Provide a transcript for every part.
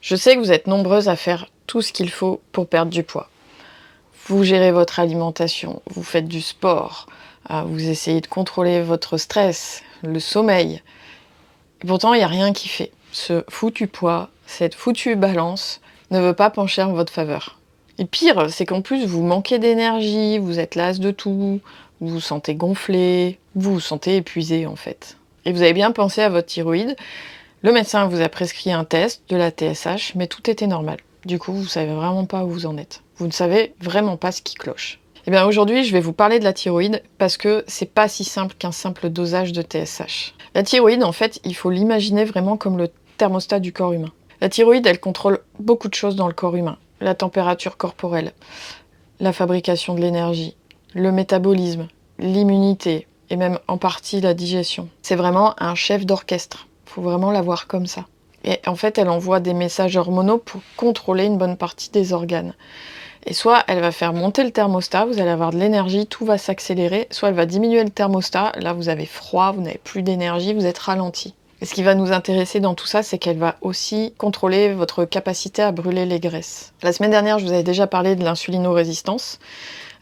Je sais que vous êtes nombreuses à faire tout ce qu'il faut pour perdre du poids. Vous gérez votre alimentation, vous faites du sport, vous essayez de contrôler votre stress, le sommeil. Et pourtant, il n'y a rien qui fait. Ce foutu poids, cette foutue balance ne veut pas pencher en votre faveur. Et pire, c'est qu'en plus, vous manquez d'énergie, vous êtes las de tout, vous vous sentez gonflé, vous vous sentez épuisé en fait. Et vous avez bien pensé à votre thyroïde. Le médecin vous a prescrit un test, de la TSH, mais tout était normal. Du coup, vous ne savez vraiment pas où vous en êtes. Vous ne savez vraiment pas ce qui cloche. Eh bien aujourd'hui, je vais vous parler de la thyroïde parce que c'est pas si simple qu'un simple dosage de TSH. La thyroïde, en fait, il faut l'imaginer vraiment comme le thermostat du corps humain. La thyroïde, elle contrôle beaucoup de choses dans le corps humain. La température corporelle, la fabrication de l'énergie, le métabolisme, l'immunité et même en partie la digestion. C'est vraiment un chef d'orchestre. Il faut vraiment la voir comme ça. Et en fait, elle envoie des messages hormonaux pour contrôler une bonne partie des organes. Et soit elle va faire monter le thermostat, vous allez avoir de l'énergie, tout va s'accélérer, soit elle va diminuer le thermostat, là vous avez froid, vous n'avez plus d'énergie, vous êtes ralenti. Et ce qui va nous intéresser dans tout ça, c'est qu'elle va aussi contrôler votre capacité à brûler les graisses. La semaine dernière, je vous avais déjà parlé de l'insulinorésistance.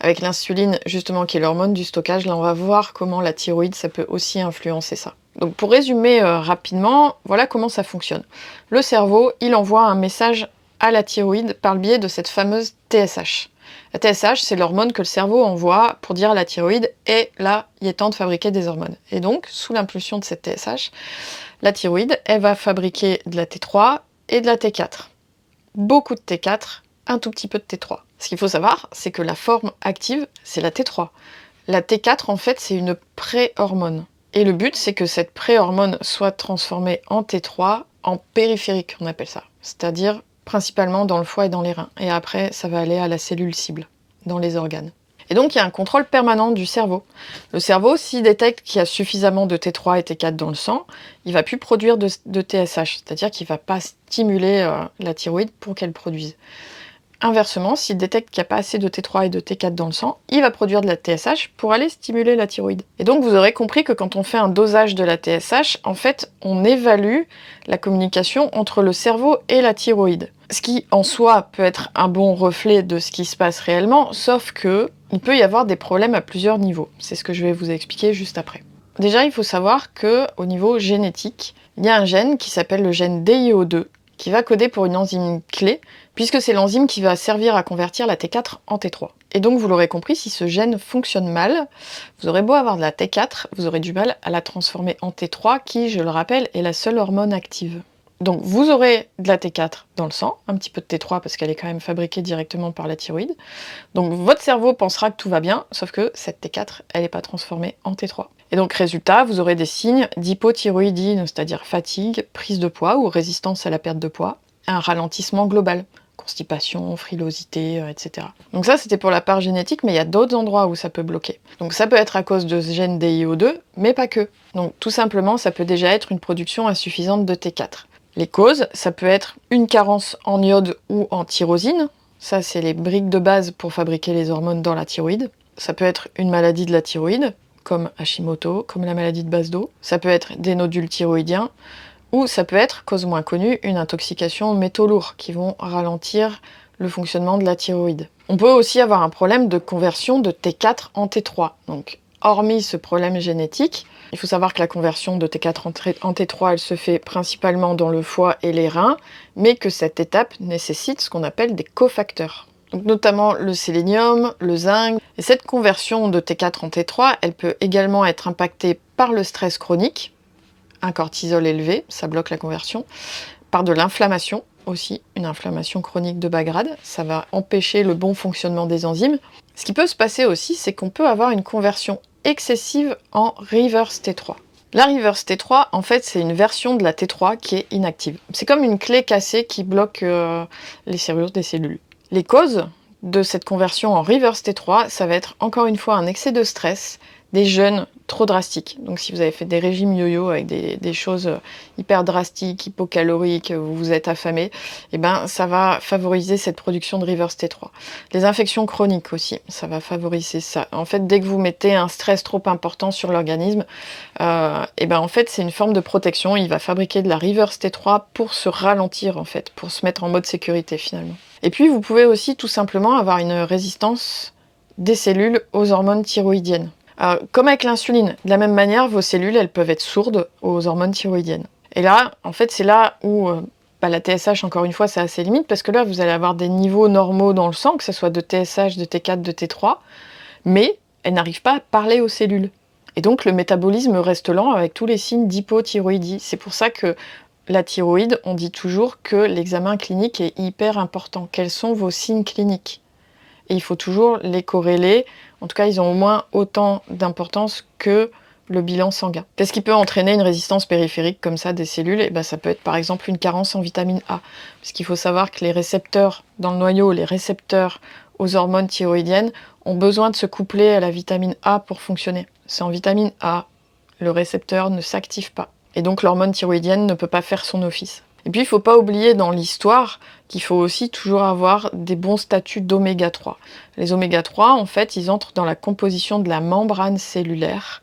Avec l'insuline, justement, qui est l'hormone du stockage, là on va voir comment la thyroïde, ça peut aussi influencer ça. Donc pour résumer rapidement, voilà comment ça fonctionne. Le cerveau, il envoie un message à la thyroïde par le biais de cette fameuse TSH. La TSH, c'est l'hormone que le cerveau envoie pour dire à la thyroïde « et là, il est temps de fabriquer des hormones ». Et donc, sous l'impulsion de cette TSH, la thyroïde, elle va fabriquer de la T3 et de la T4. Beaucoup de T4, un tout petit peu de T3. Ce qu'il faut savoir, c'est que la forme active, c'est la T3. La T4, en fait, c'est une pré-hormone. Et le but, c'est que cette pré-hormone soit transformée en T3, en périphérique, on appelle ça. C'est-à-dire principalement dans le foie et dans les reins. Et après, ça va aller à la cellule cible, dans les organes. Et donc, il y a un contrôle permanent du cerveau. Le cerveau, s'il détecte qu'il y a suffisamment de T3 et T4 dans le sang, il ne va plus produire de TSH, c'est-à-dire qu'il ne va pas stimuler la thyroïde pour qu'elle produise. Inversement, s'il détecte qu'il n'y a pas assez de T3 et de T4 dans le sang, il va produire de la TSH pour aller stimuler la thyroïde. Et donc vous aurez compris que quand on fait un dosage de la TSH, en fait, on évalue la communication entre le cerveau et la thyroïde. Ce qui, en soi, peut être un bon reflet de ce qui se passe réellement, sauf que il peut y avoir des problèmes à plusieurs niveaux. C'est ce que je vais vous expliquer juste après. Déjà, il faut savoir qu'au niveau génétique, il y a un gène qui s'appelle le gène DIO2, qui va coder pour une enzyme clé, puisque c'est l'enzyme qui va servir à convertir la T4 en T3. Et donc, vous l'aurez compris, si ce gène fonctionne mal, vous aurez beau avoir de la T4, vous aurez du mal à la transformer en T3, qui, je le rappelle, est la seule hormone active. Donc, vous aurez de la T4 dans le sang, un petit peu de T3, parce qu'elle est quand même fabriquée directement par la thyroïde. Donc, votre cerveau pensera que tout va bien, sauf que cette T4, elle n'est pas transformée en T3. Et donc, résultat, vous aurez des signes d'hypothyroïdie, c'est-à-dire fatigue, prise de poids ou résistance à la perte de poids, un ralentissement global, constipation, frilosité, etc. Donc ça, c'était pour la part génétique, mais il y a d'autres endroits où ça peut bloquer. Donc ça peut être à cause de ce gène DIO2, mais pas que. Donc tout simplement, ça peut déjà être une production insuffisante de T4. Les causes, ça peut être une carence en iode ou en tyrosine. Ça, c'est les briques de base pour fabriquer les hormones dans la thyroïde. Ça peut être une maladie de la thyroïde, comme Hashimoto, comme la maladie de Basedow. Ça peut être des nodules thyroïdiens, ou ça peut être, cause moins connue, une intoxication aux métaux lourds qui vont ralentir le fonctionnement de la thyroïde. On peut aussi avoir un problème de conversion de T4 en T3. Donc, hormis ce problème génétique, il faut savoir que la conversion de T4 en T3, elle se fait principalement dans le foie et les reins, mais que cette étape nécessite ce qu'on appelle des cofacteurs. Donc notamment le sélénium, le zinc. Et cette conversion de T4 en T3, elle peut également être impactée par le stress chronique, un cortisol élevé, ça bloque la conversion, par de l'inflammation aussi, une inflammation chronique de bas grade, ça va empêcher le bon fonctionnement des enzymes. Ce qui peut se passer aussi, c'est qu'on peut avoir une conversion excessive en reverse T3. La reverse T3, en fait, c'est une version de la T3 qui est inactive. C'est comme une clé cassée qui bloque les serrures des cellules. Les causes de cette conversion en reverse T3, ça va être encore une fois un excès de stress, des jeûnes trop drastiques. Donc si vous avez fait des régimes yo-yo avec des choses hyper drastiques, hypocaloriques, vous vous êtes affamé, et ben ça va favoriser cette production de reverse T3. Les infections chroniques aussi, ça va favoriser ça. En fait, dès que vous mettez un stress trop important sur l'organisme, et ben en fait c'est une forme de protection. Il va fabriquer de la reverse T3 pour se ralentir en fait, pour se mettre en mode sécurité finalement. Et puis vous pouvez aussi tout simplement avoir une résistance des cellules aux hormones thyroïdiennes. Comme avec l'insuline, de la même manière, vos cellules, elles peuvent être sourdes aux hormones thyroïdiennes. Et là, en fait, c'est là où la TSH, encore une fois, ça a ses limites, parce que là, vous allez avoir des niveaux normaux dans le sang, que ce soit de TSH, de T4, de T3, mais elles n'arrivent pas à parler aux cellules. Et donc, le métabolisme reste lent avec tous les signes d'hypothyroïdie. C'est pour ça que la thyroïde, on dit toujours que l'examen clinique est hyper important. Quels sont vos signes cliniques ? Et il faut toujours les corréler. En tout cas, ils ont au moins autant d'importance que le bilan sanguin. Qu'est-ce qui peut entraîner une résistance périphérique comme ça des cellules? Et ben, ça peut être par exemple une carence en vitamine A. Parce qu'il faut savoir que les récepteurs dans le noyau, les récepteurs aux hormones thyroïdiennes, ont besoin de se coupler à la vitamine A pour fonctionner. Sans vitamine A, le récepteur ne s'active pas. Et donc l'hormone thyroïdienne ne peut pas faire son office. Et puis il ne faut pas oublier dans l'histoire qu'il faut aussi toujours avoir des bons statuts d'oméga 3. Les oméga 3, en fait, ils entrent dans la composition de la membrane cellulaire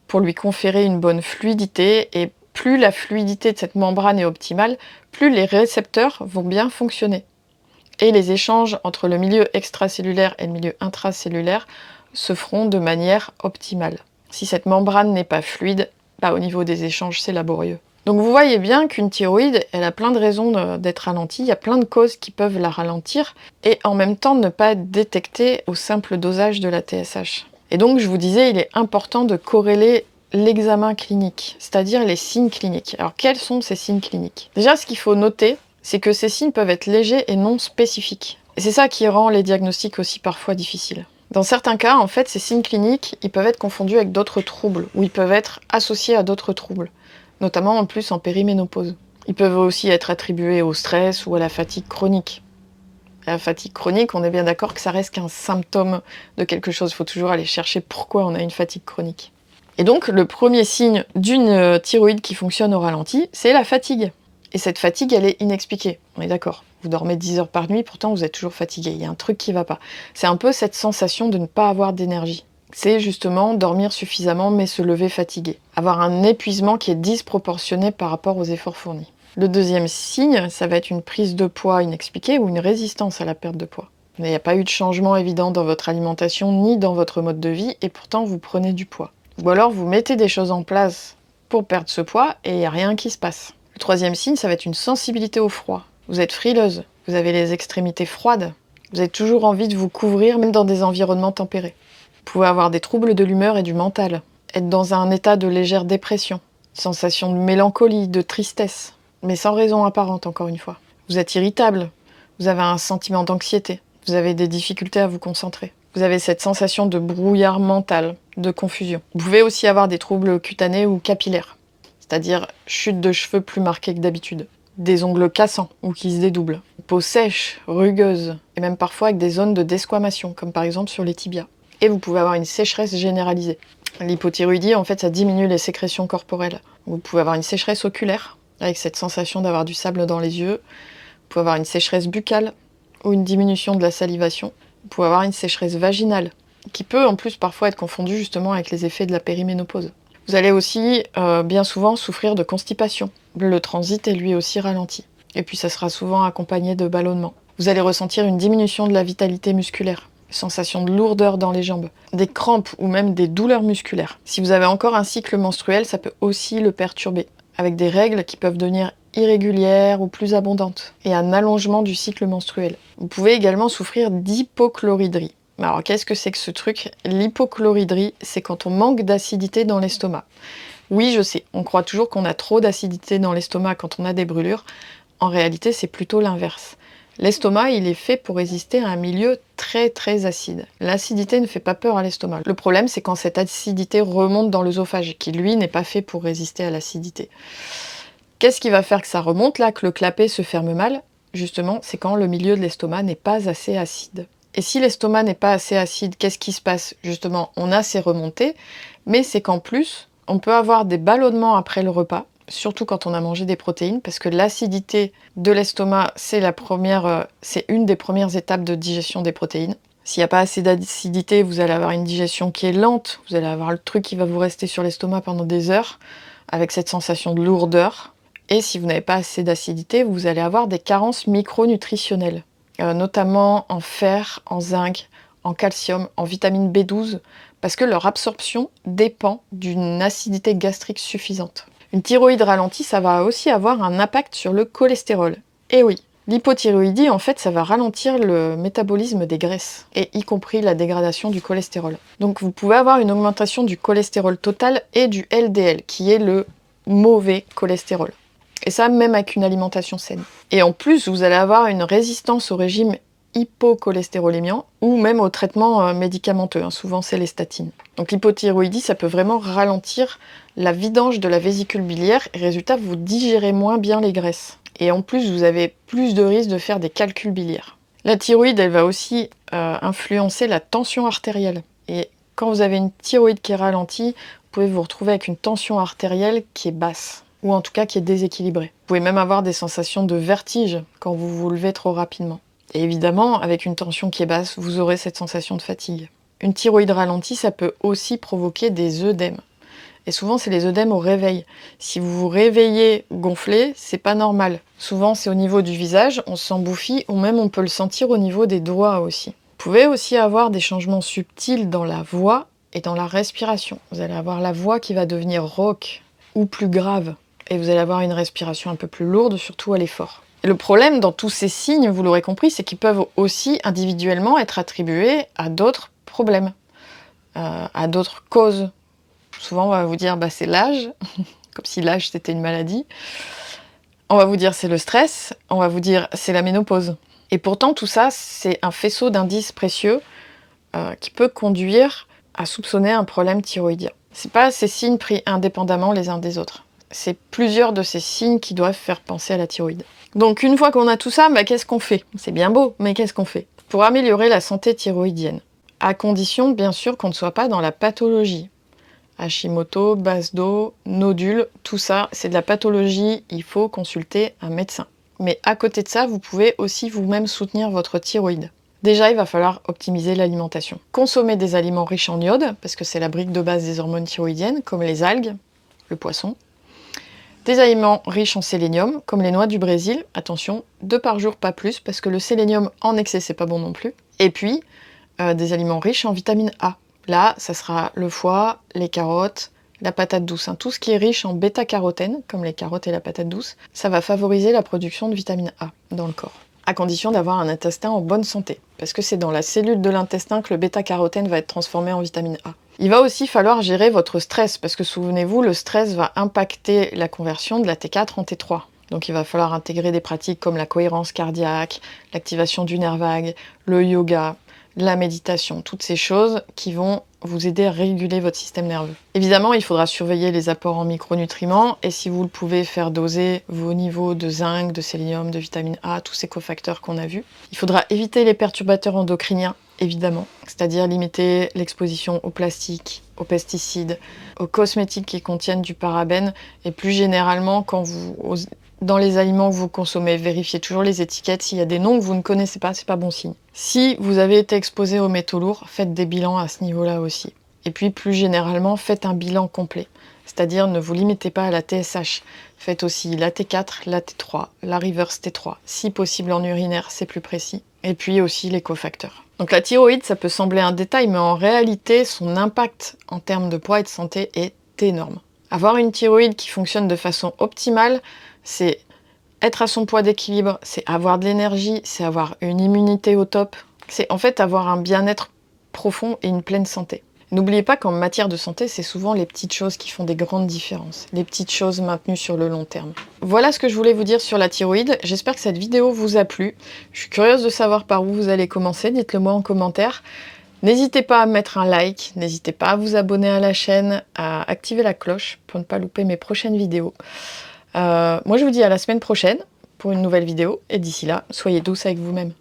pour lui conférer une bonne fluidité. Et plus la fluidité de cette membrane est optimale, plus les récepteurs vont bien fonctionner. Et les échanges entre le milieu extracellulaire et le milieu intracellulaire se feront de manière optimale. Si cette membrane n'est pas fluide, au niveau des échanges, c'est laborieux. Donc vous voyez bien qu'une thyroïde, elle a plein de raisons d'être ralentie, il y a plein de causes qui peuvent la ralentir, et en même temps ne pas être détectée au simple dosage de la TSH. Et donc je vous disais, il est important de corréler l'examen clinique, c'est-à-dire les signes cliniques. Alors quels sont ces signes cliniques? Déjà, ce qu'il faut noter, c'est que ces signes peuvent être légers et non spécifiques. Et c'est ça qui rend les diagnostics aussi parfois difficiles. Dans certains cas, en fait, ces signes cliniques, ils peuvent être confondus avec d'autres troubles, ou ils peuvent être associés à d'autres troubles, notamment en plus en périménopause. Ils peuvent aussi être attribués au stress ou à la fatigue chronique. La fatigue chronique, on est bien d'accord que ça reste qu'un symptôme de quelque chose. Il faut toujours aller chercher pourquoi on a une fatigue chronique. Et donc, le premier signe d'une thyroïde qui fonctionne au ralenti, c'est la fatigue. Et cette fatigue, elle est inexpliquée. On est d'accord. Vous dormez 10 heures par nuit, pourtant vous êtes toujours fatigué. Il y a un truc qui va pas. C'est un peu cette sensation de ne pas avoir d'énergie. C'est justement dormir suffisamment mais se lever fatigué. Avoir un épuisement qui est disproportionné par rapport aux efforts fournis. Le deuxième signe, ça va être une prise de poids inexpliquée ou une résistance à la perte de poids. Il n'y a pas eu de changement évident dans votre alimentation ni dans votre mode de vie et pourtant vous prenez du poids. Ou alors vous mettez des choses en place pour perdre ce poids et il n'y a rien qui se passe. Le troisième signe, ça va être une sensibilité au froid. Vous êtes frileuse, vous avez les extrémités froides, vous avez toujours envie de vous couvrir même dans des environnements tempérés. Vous pouvez avoir des troubles de l'humeur et du mental, être dans un état de légère dépression, sensation de mélancolie, de tristesse, mais sans raison apparente encore une fois. Vous êtes irritable, vous avez un sentiment d'anxiété, vous avez des difficultés à vous concentrer. Vous avez cette sensation de brouillard mental, de confusion. Vous pouvez aussi avoir des troubles cutanés ou capillaires, c'est-à-dire chute de cheveux plus marquée que d'habitude, des ongles cassants ou qui se dédoublent, peau sèche, rugueuse, et même parfois avec des zones de desquamation, comme par exemple sur les tibias. Et vous pouvez avoir une sécheresse généralisée. L'hypothyroïdie, en fait, ça diminue les sécrétions corporelles. Vous pouvez avoir une sécheresse oculaire, avec cette sensation d'avoir du sable dans les yeux. Vous pouvez avoir une sécheresse buccale, ou une diminution de la salivation. Vous pouvez avoir une sécheresse vaginale, qui peut en plus parfois être confondue justement avec les effets de la périménopause. Vous allez aussi bien souvent souffrir de constipation. Le transit est lui aussi ralenti. Et puis ça sera souvent accompagné de ballonnements. Vous allez ressentir une diminution de la vitalité musculaire. Sensation de lourdeur dans les jambes, des crampes ou même des douleurs musculaires. Si vous avez encore un cycle menstruel, ça peut aussi le perturber, avec des règles qui peuvent devenir irrégulières ou plus abondantes, et un allongement du cycle menstruel. Vous pouvez également souffrir d'hypochloridrie. Alors qu'est-ce que c'est que ce truc? L'hypochloridrie, c'est quand on manque d'acidité dans l'estomac. Oui, je sais, on croit toujours qu'on a trop d'acidité dans l'estomac quand on a des brûlures. En réalité, c'est plutôt l'inverse. L'estomac, il est fait pour résister à un milieu très très acide. L'acidité ne fait pas peur à l'estomac. Le problème, c'est quand cette acidité remonte dans l'œsophage, qui lui n'est pas fait pour résister à l'acidité. Qu'est-ce qui va faire que ça remonte là, que le clapet se ferme mal? Justement, c'est quand le milieu de l'estomac n'est pas assez acide. Et si l'estomac n'est pas assez acide, qu'est-ce qui se passe? Justement, on a ces remontées, mais c'est qu'en plus, on peut avoir des ballonnements après le repas, surtout quand on a mangé des protéines, parce que l'acidité de l'estomac, c'est une des premières étapes de digestion des protéines. S'il n'y a pas assez d'acidité, vous allez avoir une digestion qui est lente, vous allez avoir le truc qui va vous rester sur l'estomac pendant des heures, avec cette sensation de lourdeur. Et si vous n'avez pas assez d'acidité, vous allez avoir des carences micronutritionnelles, notamment en fer, en zinc, en calcium, en vitamine B12, parce que leur absorption dépend d'une acidité gastrique suffisante. Une thyroïde ralentie, ça va aussi avoir un impact sur le cholestérol. Et oui, l'hypothyroïdie, en fait, ça va ralentir le métabolisme des graisses, et y compris la dégradation du cholestérol. Donc vous pouvez avoir une augmentation du cholestérol total et du LDL, qui est le mauvais cholestérol. Et ça, même avec une alimentation saine. Et en plus, vous allez avoir une résistance au régime hypocholestérolémiant ou même aux traitements médicamenteux. Souvent, c'est les statines. Donc l'hypothyroïdie, ça peut vraiment ralentir la vidange de la vésicule biliaire et résultat, vous digérez moins bien les graisses. Et en plus, vous avez plus de risques de faire des calculs biliaires. La thyroïde, elle va aussi influencer la tension artérielle. Et quand vous avez une thyroïde qui est ralentie, vous pouvez vous retrouver avec une tension artérielle qui est basse, ou en tout cas qui est déséquilibrée. Vous pouvez même avoir des sensations de vertige quand vous vous levez trop rapidement. Et évidemment, avec une tension qui est basse, vous aurez cette sensation de fatigue. Une thyroïde ralentie, ça peut aussi provoquer des œdèmes. Et souvent, c'est les œdèmes au réveil. Si vous vous réveillez gonflé, c'est pas normal. Souvent, c'est au niveau du visage, on se sent bouffi, ou même on peut le sentir au niveau des doigts aussi. Vous pouvez aussi avoir des changements subtils dans la voix et dans la respiration. Vous allez avoir la voix qui va devenir rauque ou plus grave. Et vous allez avoir une respiration un peu plus lourde, surtout à l'effort. Et le problème dans tous ces signes, vous l'aurez compris, c'est qu'ils peuvent aussi individuellement être attribués à d'autres problèmes, à d'autres causes. Souvent, on va vous dire c'est l'âge, comme si l'âge c'était une maladie. On va vous dire c'est le stress, on va vous dire c'est la ménopause. Et pourtant, tout ça, c'est un faisceau d'indices précieux qui peut conduire à soupçonner un problème thyroïdien. C'est pas ces signes pris indépendamment les uns des autres. C'est plusieurs de ces signes qui doivent faire penser à la thyroïde. Donc une fois qu'on a tout ça, qu'est-ce qu'on fait? C'est bien beau, mais qu'est-ce qu'on fait? Pour améliorer la santé thyroïdienne, à condition bien sûr qu'on ne soit pas dans la pathologie. Hashimoto, base d'eau, nodules, tout ça, c'est de la pathologie, il faut consulter un médecin. Mais à côté de ça, vous pouvez aussi vous-même soutenir votre thyroïde. Déjà, il va falloir optimiser l'alimentation. Consommer des aliments riches en iode, parce que c'est la brique de base des hormones thyroïdiennes, comme les algues, le poisson. Des aliments riches en sélénium, comme les noix du Brésil. Attention, 2 par jour, pas plus, parce que le sélénium en excès, c'est pas bon non plus. Et puis, des aliments riches en vitamine A. Là, ça sera le foie, les carottes, la patate douce. Tout ce qui est riche en bêta-carotène, comme les carottes et la patate douce, ça va favoriser la production de vitamine A dans le corps. À condition d'avoir un intestin en bonne santé, parce que c'est dans la cellule de l'intestin que le bêta-carotène va être transformé en vitamine A. Il va aussi falloir gérer votre stress, parce que souvenez-vous, le stress va impacter la conversion de la T4 en T3. Donc il va falloir intégrer des pratiques comme la cohérence cardiaque, l'activation du nerf vague, le yoga, la méditation, toutes ces choses qui vont vous aider à réguler votre système nerveux. Évidemment, il faudra surveiller les apports en micronutriments et si vous le pouvez, faire doser vos niveaux de zinc, de sélénium, de vitamine A, tous ces cofacteurs qu'on a vus. Il faudra éviter les perturbateurs endocriniens, évidemment, c'est-à-dire limiter l'exposition au plastique, aux pesticides, aux cosmétiques qui contiennent du parabène et plus généralement dans les aliments que vous consommez, vérifiez toujours les étiquettes. S'il y a des noms que vous ne connaissez pas, c'est pas bon signe. Si vous avez été exposé aux métaux lourds, faites des bilans à ce niveau-là aussi. Et puis plus généralement, faites un bilan complet. C'est-à-dire ne vous limitez pas à la TSH. Faites aussi la T4, la T3, la reverse T3. Si possible en urinaire, c'est plus précis. Et puis aussi les cofacteurs. Donc la thyroïde, ça peut sembler un détail, mais en réalité, son impact en termes de poids et de santé est énorme. Avoir une thyroïde qui fonctionne de façon optimale, c'est être à son poids d'équilibre, c'est avoir de l'énergie, c'est avoir une immunité au top, c'est en fait avoir un bien-être profond et une pleine santé. N'oubliez pas qu'en matière de santé, c'est souvent les petites choses qui font des grandes différences, les petites choses maintenues sur le long terme. Voilà ce que je voulais vous dire sur la thyroïde, j'espère que cette vidéo vous a plu. Je suis curieuse de savoir par où vous allez commencer, dites-le moi en commentaire. N'hésitez pas à mettre un like, n'hésitez pas à vous abonner à la chaîne, à activer la cloche pour ne pas louper mes prochaines vidéos. Moi je vous dis à la semaine prochaine pour une nouvelle vidéo et d'ici là, soyez douce avec vous-même.